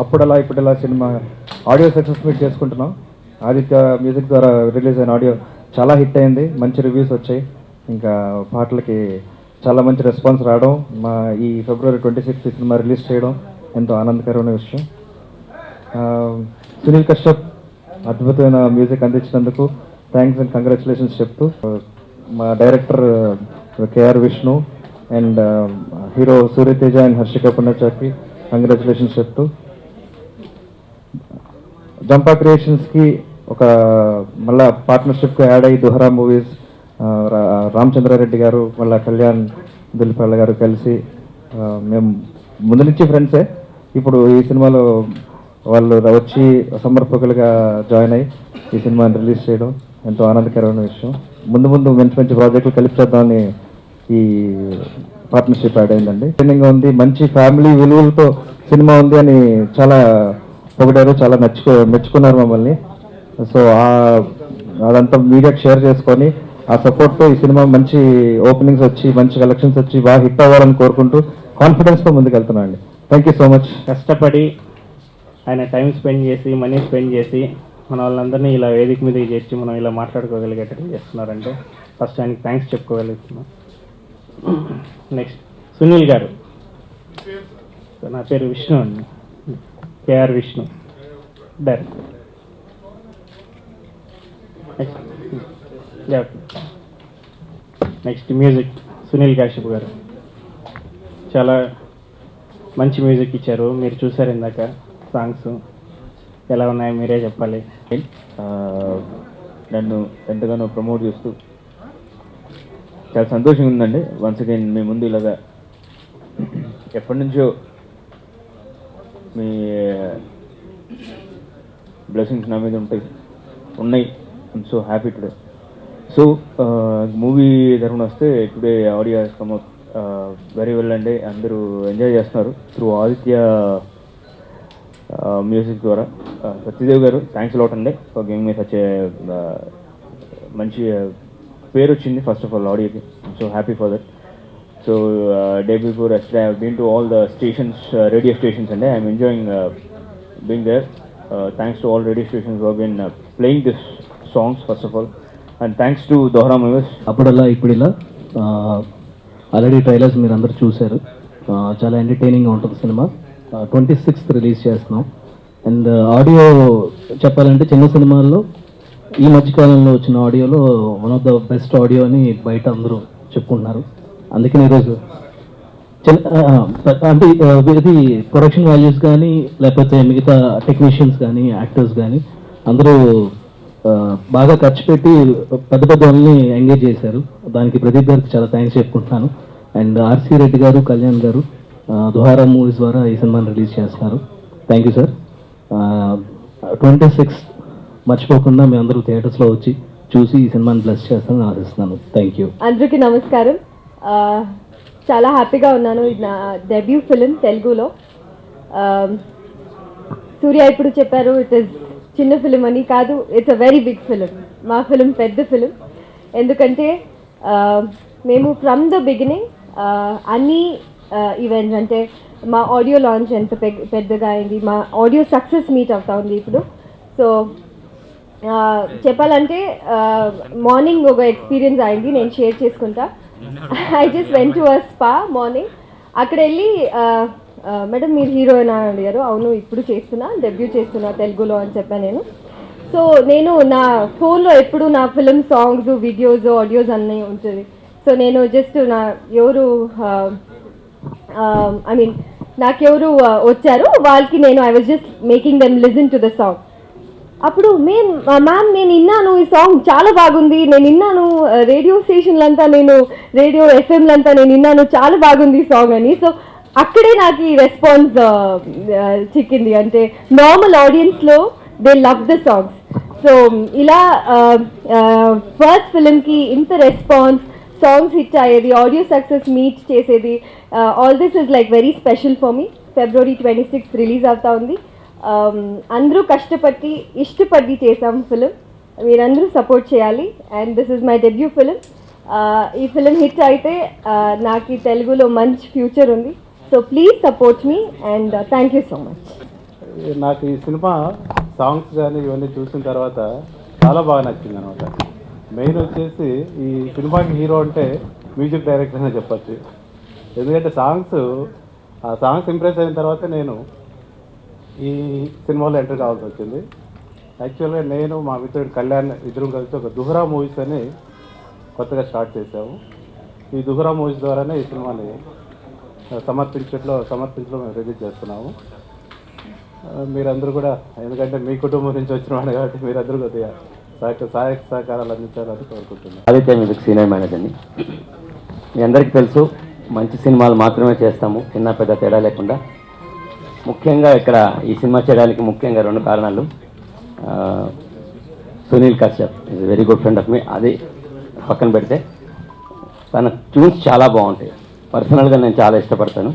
అప్పుడలా ఇప్పుడలా cinema audio success meet చేసుకుంటున్నాం. Aditya music ద్వారా release అయిన ఆడియో చాలా హిట్ అయింది, మంచి రివ్యూస్ వచ్చాయి. ఇంకా పాటలకి చాలా మంచి రెస్పాన్స్ రావడం, మా ఈ February 26 సినిమా రిలీజ్ చేయడం ఎంతో ఆనందకరమైన విషయం. సునీల్ కశ్యప్ అద్భుతమైన మ్యూజిక్ అందించినందుకు థ్యాంక్స్ అండ్ కంగ్రాచులేషన్స్ చెప్తూ, మా director K R Vishnu and hero Suryateja and Harshika పుణ్యచాకి కంగ్రాచులేషన్స్ చెప్తూ, జంపా క్రియేషన్స్కి ఒక మళ్ళా పార్ట్నర్షిప్కి యాడ్ అయ్యి దుహరా మూవీస్ రామచంద్రారెడ్డి గారు మళ్ళీ కళ్యాణ్ దుల్లిపల్లి గారు కలిసి మేము ముందు నుంచి ఫ్రెండ్సే, ఇప్పుడు ఈ సినిమాలో వాళ్ళు వచ్చి సమర్పకులుగా జాయిన్ అయ్యి ఈ సినిమాని రిలీజ్ చేయడం ఎంతో ఆనందకరమైన విషయం. ముందు ముందు మంచి మంచి ప్రాజెక్టులు కలిపి చేద్దామని ఈ పార్ట్నర్షిప్ యాడ్ అయిందండి. ట్రైనింగ్ ఉంది, మంచి ఫ్యామిలీ విలువలతో సినిమా ఉంది అని చాలా పొగిడారు, చాలా మెచ్చుకున్నారు మమ్మల్ని. సో అదంతా మీడియాకి షేర్ చేసుకొని ఆ సపోర్ట్తో ఈ సినిమా మంచి ఓపెనింగ్స్ వచ్చి మంచి కలెక్షన్స్ వచ్చి బాగా హిట్ అవ్వాలని కోరుకుంటూ కాన్ఫిడెన్స్తో ముందుకు వెళ్తున్నాను అండి. Thank you so much. కష్టపడి ఆయన టైం స్పెండ్ చేసి మనీ స్పెండ్ చేసి మన వాళ్ళందరినీ ఇలా వేదిక మీద చేసి మనం ఇలా మాట్లాడుకోగలిగేటట్టు చేస్తున్నారంటే ఫస్ట్ ఆయనకి థ్యాంక్స్ చెప్పుకోగలుగుతున్నాం. నెక్స్ట్ సునీల్ గారు. నా పేరు విష్ణు అండి, KR Vishnu, director. Next music Sunil Kashyap గారు. చాలా మంచి మ్యూజిక్ ఇచ్చారు, మీరు చూసారు ఇందాక. సాంగ్స్ ఎలా ఉన్నాయో మీరే చెప్పాలి. నన్ను ఎంతగానో ప్రమోట్ చేస్తూ చాలా సంతోషంగా ఉందండి. వన్స్ అగైన్ మీ ముందు ఇలాగా ఎప్పటి నుంచో మీ బ్లెస్సింగ్స్ నా మీద ఉన్నాయి. I'm so happy today. So movie తరఫున వస్తే today audio has come out very well అండి. అందరూ ఎంజాయ్ చేస్తున్నారు త్రూ ఆదిత్య మ్యూజిక్ ద్వారా. సత్యదేవ్ గారు థ్యాంక్స్ లాట్ అండి ఫర్ గివింగ్ మీ సచ్ మంచి పేరు వచ్చింది ఫస్ట్ ఆఫ్ ఆల్ ఆడియోకి. So happy for that. So day before yesterday I have been to all the stations, radio stations అండి. I'm enjoying being there. Thanks to all radio stations who have been playing this songs first of all. And thanks to Dohara movies. అప్పుడల్లా ఇప్పుడిలా already trailers మీరు అందరూ చూశారు. చాలా ఎంటర్టైనింగ్గా ఉంటుంది cinema. 26th release చేస్తున్నాం. అండ్ ఆడియో చెప్పాలంటే చిన్న సినిమాల్లో ఈ మధ్యకాలంలో వచ్చిన ఆడియోలో one of the best audio అని బయట అందరూ చెప్పుకుంటున్నారు. అందుకని ఈరోజు అంటే ఇది ప్రొడక్షన్ వాల్యూస్ కానీ లేకపోతే మిగతా టెక్నీషియన్స్ కానీ యాక్టర్స్ కానీ అందరూ బాగా ఖర్చు పెట్టి పెద్ద పెద్ద వాళ్ళని ఎంగేజ్ చేశారు. దానికి ప్రదీప్ గారికి చాలా థ్యాంక్స్ చెప్పుకుంటున్నాను. అండ్ ఆర్సీ రెడ్డి గారు, కళ్యాణ్ గారు దుహారా మూవీస్ ద్వారా ఈ సినిమాని రిలీజ్ చేస్తున్నారు. Thank you sir. 26 మర్చిపోకుండా మీ అందరూ థియేటర్స్లో వచ్చి చూసి ఈ సినిమాని బ్లెస్ చేస్తానని ఆశిస్తున్నాను. Thank you. అందరికీ నమస్కారం. చాలా హ్యాపీగా ఉన్నాను. ఇది నా డెబ్యూ ఫిలిం తెలుగులో. సూర్య ఇప్పుడు చెప్పారు ఇట్ ఈస్ చిన్న ఫిలిం అని. కాదు, it's a very big film. మా ఫిలిం పెద్ద ఫిలిం. ఎందుకంటే మేము ఫ్రమ్ ద బిగినింగ్ అన్ని ఈవెంట్స్ అంటే మా ఆడియో లాంచ్ ఎంత పెద్దగా అయింది, మా ఆడియో సక్సెస్ మీట్ అవుతా ఉంది ఇప్పుడు. సో చెప్పాలంటే మార్నింగ్ ఒక ఎక్స్పీరియన్స్ అయింది, నేను షేర్ చేసుకుంటా. I just went to a spa morning. అక్కడ వెళ్ళి మేడం మీరు హీరోయినా అడిగారు. అవును, ఇప్పుడు చేస్తున్నా, డెబ్యూ చేస్తున్నా తెలుగులో అని చెప్పాను నేను. సో నేను నా ఫోన్లో ఎప్పుడు నా ఫిలిం సాంగ్స్, వీడియోస్, ఆడియోస్ అన్నీ ఉంటుంది. సో నేను జస్ట్ నా ఎవరు ఐ మీన్ నాకెవరు వచ్చారు వాళ్ళకి నేను I was just making them listen to the song. అప్పుడు మ్యామ్ నేను విన్నాను ఈ సాంగ్ చాలా బాగుంది, నేను విన్నాను రేడియో స్టేషన్లంతా, నేను రేడియో ఎఫ్ఎంలంతా నేను విన్నాను, చాలా బాగుంది ఈ సాంగ్ అని. సో అక్కడే నాకు ఈ రెస్పాన్స్ చిక్కింది. అంటే నార్మల్ ఆడియన్స్లో they love the songs. So ఇలా ఫస్ట్ ఫిలింకి ఇంత రెస్పాన్స్, సాంగ్స్ హిట్ అయ్యేది, ఆడియో సక్సెస్ మీట్ చేసేది, all this is like very special for me. February 26 రిలీజ్ అవుతా ఉంది. అందరూ కష్టపడి ఇష్టపడి చేసాం ఫిలిం. మీరందరూ సపోర్ట్ చేయాలి. And this is my debut film. ఈ ఫిలిం హిట్ అయితే నాకు ఈ తెలుగులో మంచి ఫ్యూచర్ ఉంది. So please support me and thank you so much. నాకు ఈ సినిమా సాంగ్స్ కానీ ఇవన్నీ చూసిన తర్వాత చాలా బాగా నచ్చింది అనమాట. మెయిన్ వచ్చేసి ఈ సినిమాకి హీరో అంటే మ్యూజిక్ డైరెక్టర్ అనే చెప్పచ్చు. ఎందుకంటే ఆ సాంగ్స్ ఇంప్రెస్ అయిన తర్వాత నేను ఈ సినిమాలో ఎంటర్ కావాల్సి వచ్చింది. యాక్చువల్గా నేను మా మిత్రుడు కళ్యాణ్ ఇద్దరం కలిసి ఒక దుహరా మూవీస్ అని కొత్తగా స్టార్ట్ చేసాము. ఈ దుహరా మూవీస్ ద్వారానే ఈ సినిమాని సమర్పించడం రిలీజ్ చేస్తున్నాము. మీరందరూ కూడా, ఎందుకంటే మీ కుటుంబం నుంచి వచ్చిన వాడు కాబట్టి మీరందరూ కొద్దిగా సహాయ సహకారాలు అందించాలని కోరుకుంటున్నాను. ఆదిత్య మ్యూజిక్ సీనియర్ మేనేజర్ని. మీ అందరికీ తెలుసు, మంచి సినిమాలు మాత్రమే చేస్తాము, చిన్న పెద్ద తేడా లేకుండా. ముఖ్యంగా ఇక్కడ ఈ సినిమా చేయడానికి ముఖ్యంగా 2 కారణాలు. Sunil Kashyap is very good friend of me. అది పక్కన పెడితే తన ట్యూన్స్ చాలా బాగుంటాయి. పర్సనల్గా నేను చాలా ఇష్టపడతాను.